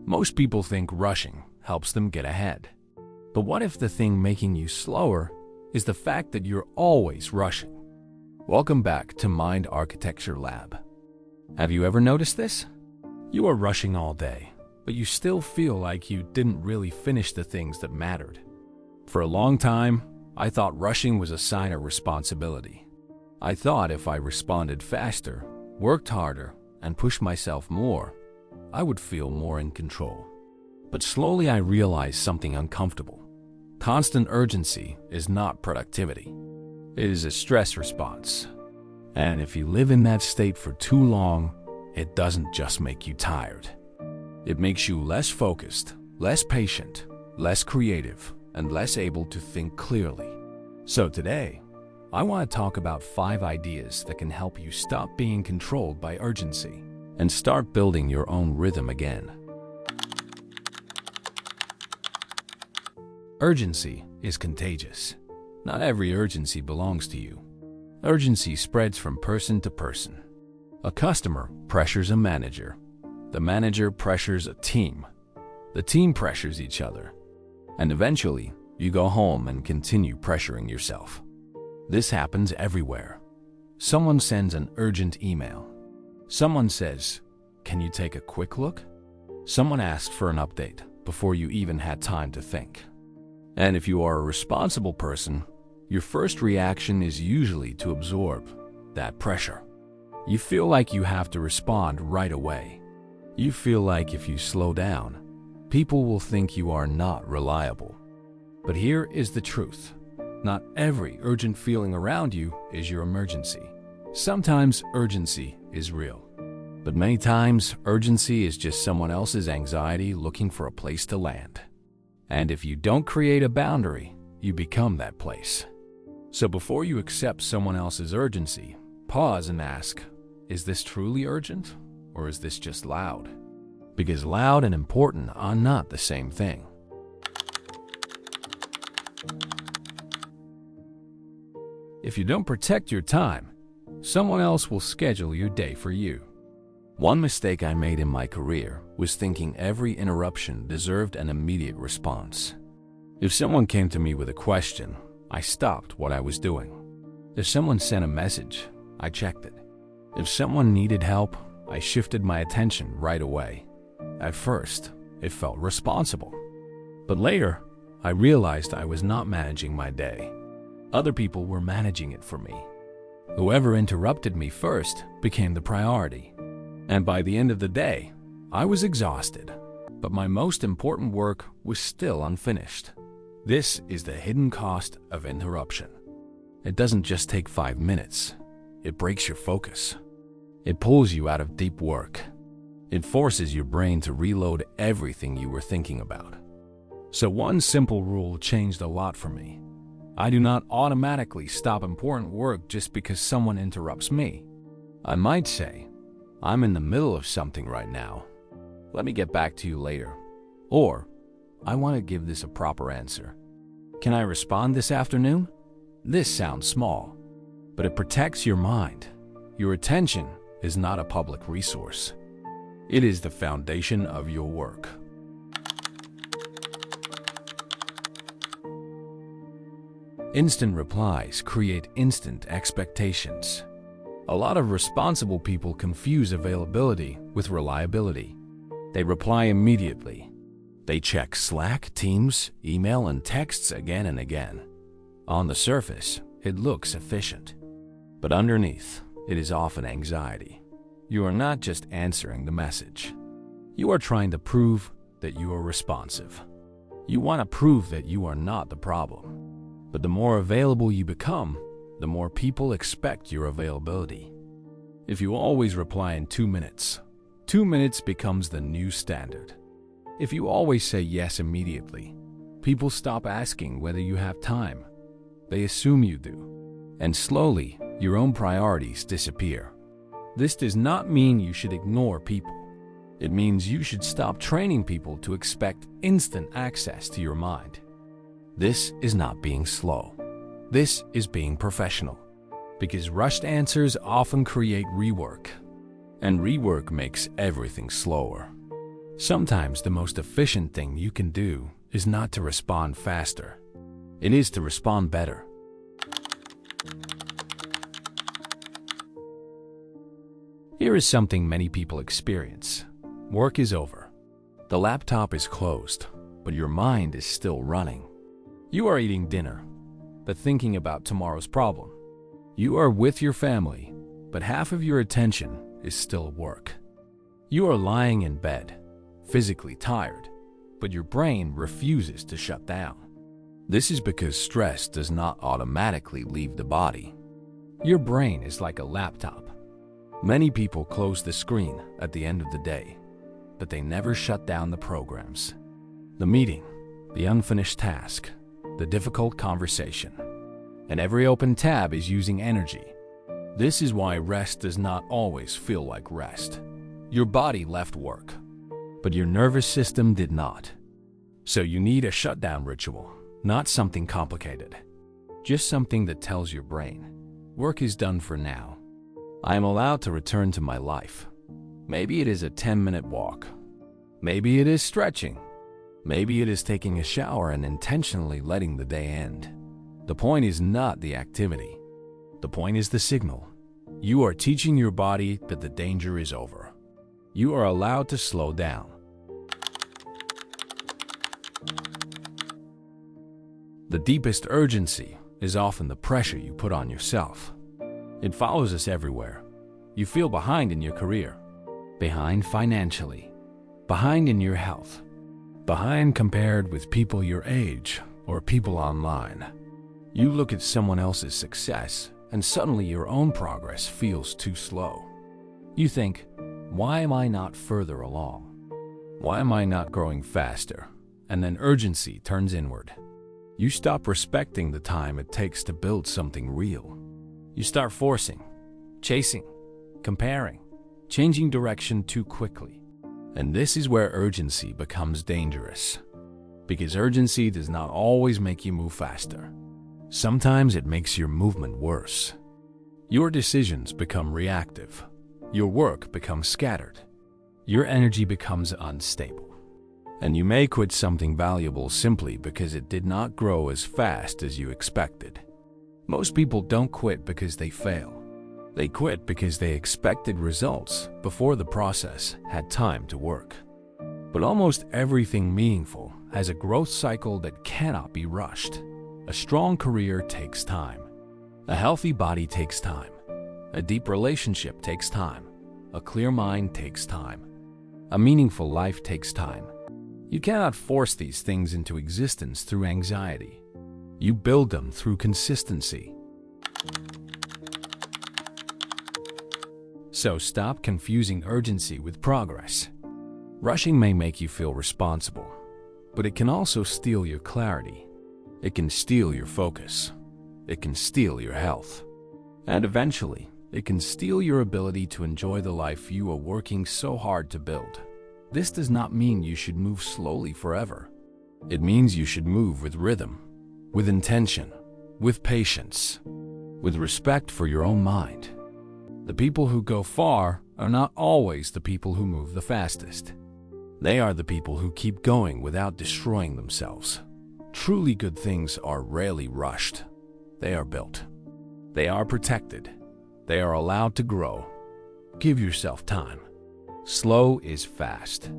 Most people think rushing helps them get ahead. But what if the thing making you slower is the fact that you're always rushing? Welcome back to Mind Architecture Lab. Have you ever noticed this? You are rushing all day, but you still feel like you didn't really finish the things that mattered. For a long time, I thought rushing was a sign of responsibility. I thought if I responded faster, worked harder, and pushed myself more, I would feel more in control. But slowly I realized something uncomfortable. Constant urgency is not productivity. It is a stress response. And if you live in that state for too long, it doesn't just make you tired. It makes you less focused, less patient, less creative, and less able to think clearly. So today, I want to talk about 5 ideas that can help you stop being controlled by urgency and start building your own rhythm again. Urgency is contagious. Not every urgency belongs to you. Urgency spreads from person to person. A customer pressures a manager. The manager pressures a team. The team pressures each other. And eventually, you go home and continue pressuring yourself. This happens everywhere. Someone sends an urgent email. Someone says, "Can you take a quick look?" Someone asks for an update before you even had time to think. And if you are a responsible person, your first reaction is usually to absorb that pressure. You feel like you have to respond right away. You feel like if you slow down, people will think you are not reliable. But here is the truth. Not every urgent feeling around you is your emergency. Sometimes urgency is real. But many times, urgency is just someone else's anxiety looking for a place to land. And if you don't create a boundary, you become that place. So before you accept someone else's urgency, pause and ask, is this truly urgent, or is this just loud? Because loud and important are not the same thing. If you don't protect your time, someone else will schedule your day for you. One mistake I made in my career was thinking every interruption deserved an immediate response. If someone came to me with a question, I stopped what I was doing. If someone sent a message, I checked it. If someone needed help, I shifted my attention right away. At first, it felt responsible. But later, I realized I was not managing my day. Other people were managing it for me. Whoever interrupted me first became the priority. And by the end of the day, I was exhausted. But my most important work was still unfinished. This is the hidden cost of interruption. It doesn't just take 5 minutes. It breaks your focus. It pulls you out of deep work. It forces your brain to reload everything you were thinking about. So one simple rule changed a lot for me. I do not automatically stop important work just because someone interrupts me. I might say, I'm in the middle of something right now. Let me get back to you later. Or, I want to give this a proper answer. Can I respond this afternoon? This sounds small, but it protects your mind. Your attention is not a public resource. It is the foundation of your work. Instant replies create instant expectations. A lot of responsible people confuse availability with reliability. They reply immediately. They check Slack, Teams, email, and texts again and again. On the surface, it looks efficient. But underneath, it is often anxiety. You are not just answering the message. You are trying to prove that you are responsive. You want to prove that you are not the problem. But the more available you become, the more people expect your availability. If you always reply in 2 minutes, 2 minutes becomes the new standard. If you always say yes immediately, people stop asking whether you have time. They assume you do. And slowly, your own priorities disappear. This does not mean you should ignore people. It means you should stop training people to expect instant access to your mind. This is not being slow. This is being professional. Because rushed answers often create rework. And rework makes everything slower. Sometimes the most efficient thing you can do is not to respond faster. It is to respond better. Here is something many people experience. Work is over. The laptop is closed, but your mind is still running. You are eating dinner, but thinking about tomorrow's problem. You are with your family, but half of your attention is still at work. You are lying in bed, physically tired, but your brain refuses to shut down. This is because stress does not automatically leave the body. Your brain is like a laptop. Many people close the screen at the end of the day, but they never shut down the programs. The meeting, the unfinished task, the difficult conversation, and every open tab is using energy. This is why rest does not always feel like rest. Your body left work, but your nervous system did not. So you need a shutdown ritual, not something complicated. Just something that tells your brain, work is done for now. I am allowed to return to my life. Maybe it is a 10-minute walk. Maybe it is stretching. Maybe it is taking a shower and intentionally letting the day end. The point is not the activity. The point is the signal. You are teaching your body that the danger is over. You are allowed to slow down. The deepest urgency is often the pressure you put on yourself. It follows us everywhere. You feel behind in your career, behind financially, behind in your health, behind compared with people your age or people online. You look at someone else's success and suddenly your own progress feels too slow. You think, why am I not further along? Why am I not growing faster? And then urgency turns inward. You stop respecting the time it takes to build something real. You start forcing, chasing, comparing, changing direction too quickly. And this is where urgency becomes dangerous. Because urgency does not always make you move faster. Sometimes it makes your movement worse. Your decisions become reactive. Your work becomes scattered. Your energy becomes unstable. And you may quit something valuable simply because it did not grow as fast as you expected. Most people don't quit because they fail. They quit because they expected results before the process had time to work. But almost everything meaningful has a growth cycle that cannot be rushed. A strong career takes time. A healthy body takes time. A deep relationship takes time. A clear mind takes time. A meaningful life takes time. You cannot force these things into existence through anxiety. You build them through consistency. So stop confusing urgency with progress. Rushing may make you feel responsible, but it can also steal your clarity. It can steal your focus. It can steal your health. And eventually, it can steal your ability to enjoy the life you are working so hard to build. This does not mean you should move slowly forever. It means you should move with rhythm, with intention, with patience, with respect for your own mind. The people who go far are not always the people who move the fastest. They are the people who keep going without destroying themselves. Truly good things are rarely rushed. They are built. They are protected. They are allowed to grow. Give yourself time. Slow is fast.